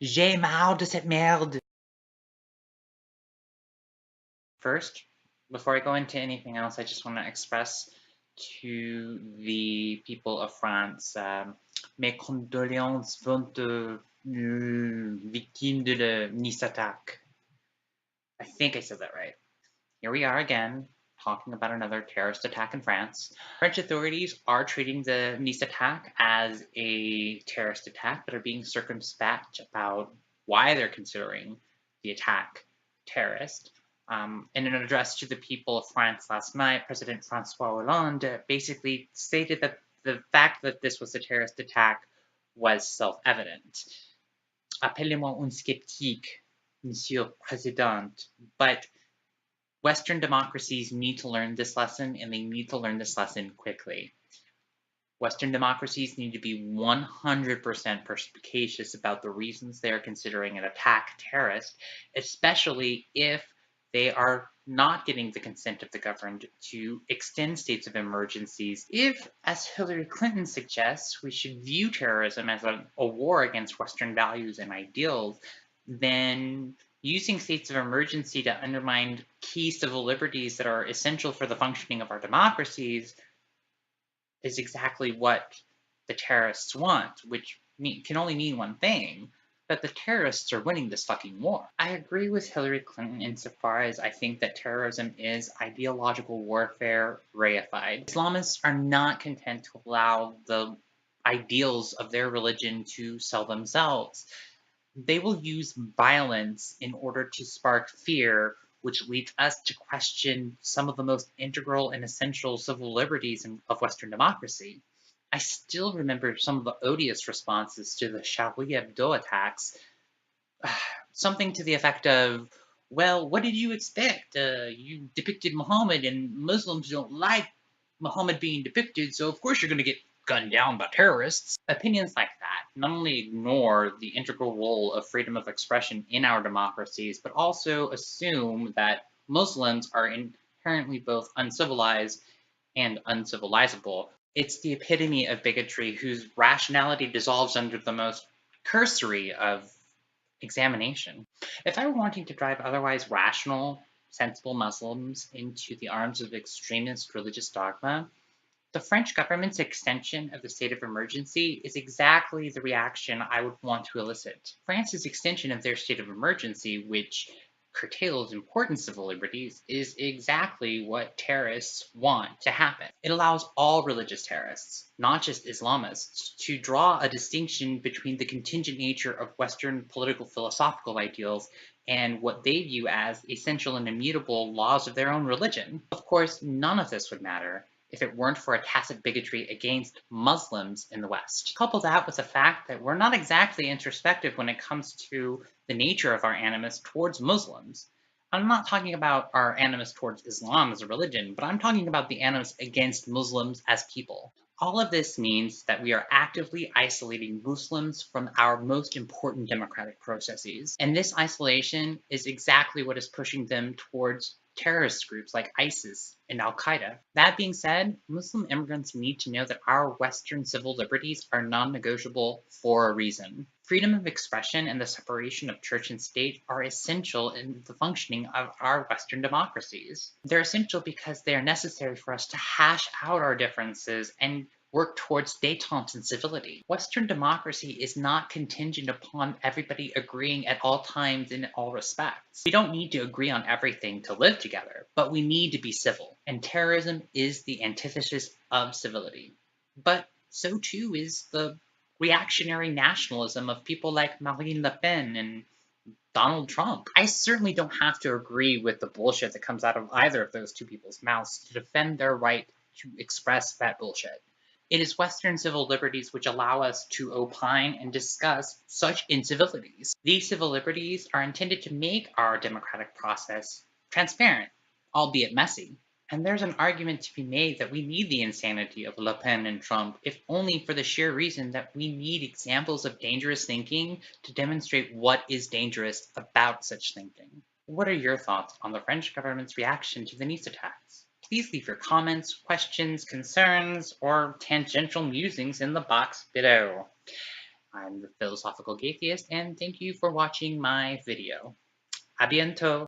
J'ai marre de cette merde. First, before I go into anything else, I just want to express to the people of France mes condoléances vont victimes de la Nice attaque. I think I said that right. Here we are again, talking about another terrorist attack in France. French authorities are treating the Nice attack as a terrorist attack, but are being circumspect about why they're considering the attack terrorist. In an address to the people of France last night, President François Hollande basically stated that the fact that this was a terrorist attack was self-evident. Appelez-moi un sceptique, Monsieur Président, but Western democracies need to learn this lesson, and they need to learn this lesson quickly. Western democracies need to be 100% perspicacious about the reasons they are considering an attack terrorist, especially if they are not getting the consent of the governed to extend states of emergencies. If, as Hillary Clinton suggests, we should view terrorism as a war against Western values and ideals, then using states of emergency to undermine key civil liberties that are essential for the functioning of our democracies is exactly what the terrorists want, which can only mean one thing, that the terrorists are winning this fucking war. I agree with Hillary Clinton insofar as I think that terrorism is ideological warfare reified. Islamists are not content to allow the ideals of their religion to sell themselves. They will use violence in order to spark fear, which leads us to question some of the most integral and essential civil liberties of Western democracy. I still remember some of the odious responses to the Charlie Hebdo attacks. Something to the effect of, well, what did you expect? You depicted Muhammad, and Muslims don't like Muhammad being depicted, so of course you're going to get gunned down by terrorists. Opinions like that not only ignore the integral role of freedom of expression in our democracies, but also assume that Muslims are inherently both uncivilized and uncivilizable. It's the epitome of bigotry whose rationality dissolves under the most cursory of examination. If I were wanting to drive otherwise rational, sensible Muslims into the arms of extremist religious dogma, the French government's extension of the state of emergency is exactly the reaction I would want to elicit. France's extension of their state of emergency, which curtails important civil liberties, is exactly what terrorists want to happen. It allows all religious terrorists, not just Islamists, to draw a distinction between the contingent nature of Western political philosophical ideals and what they view as essential and immutable laws of their own religion. Of course, none of this would matter if it weren't for a tacit bigotry against Muslims in the West. Couple that with the fact that we're not exactly introspective when it comes to the nature of our animus towards Muslims. I'm not talking about our animus towards Islam as a religion, but I'm talking about the animus against Muslims as people. All of this means that we are actively isolating Muslims from our most important democratic processes. And this isolation is exactly what is pushing them towards terrorist groups like ISIS and Al-Qaeda. That being said, Muslim immigrants need to know that our Western civil liberties are non-negotiable for a reason. Freedom of expression and the separation of church and state are essential in the functioning of our Western democracies. They're essential because they are necessary for us to hash out our differences and work towards détente and civility. Western democracy is not contingent upon everybody agreeing at all times in all respects. We don't need to agree on everything to live together, but we need to be civil. And terrorism is the antithesis of civility. But so too is the reactionary nationalism of people like Marine Le Pen and Donald Trump. I certainly don't have to agree with the bullshit that comes out of either of those two people's mouths to defend their right to express that bullshit. It is Western civil liberties which allow us to opine and discuss such incivilities. These civil liberties are intended to make our democratic process transparent, albeit messy. And there's an argument to be made that we need the insanity of Le Pen and Trump, if only for the sheer reason that we need examples of dangerous thinking to demonstrate what is dangerous about such thinking. What are your thoughts on the French government's reaction to the Nice attacks? Please leave your comments, questions, concerns, or tangential musings in the box below. I'm the philosophical Gaytheist, and thank you for watching my video. A bientôt!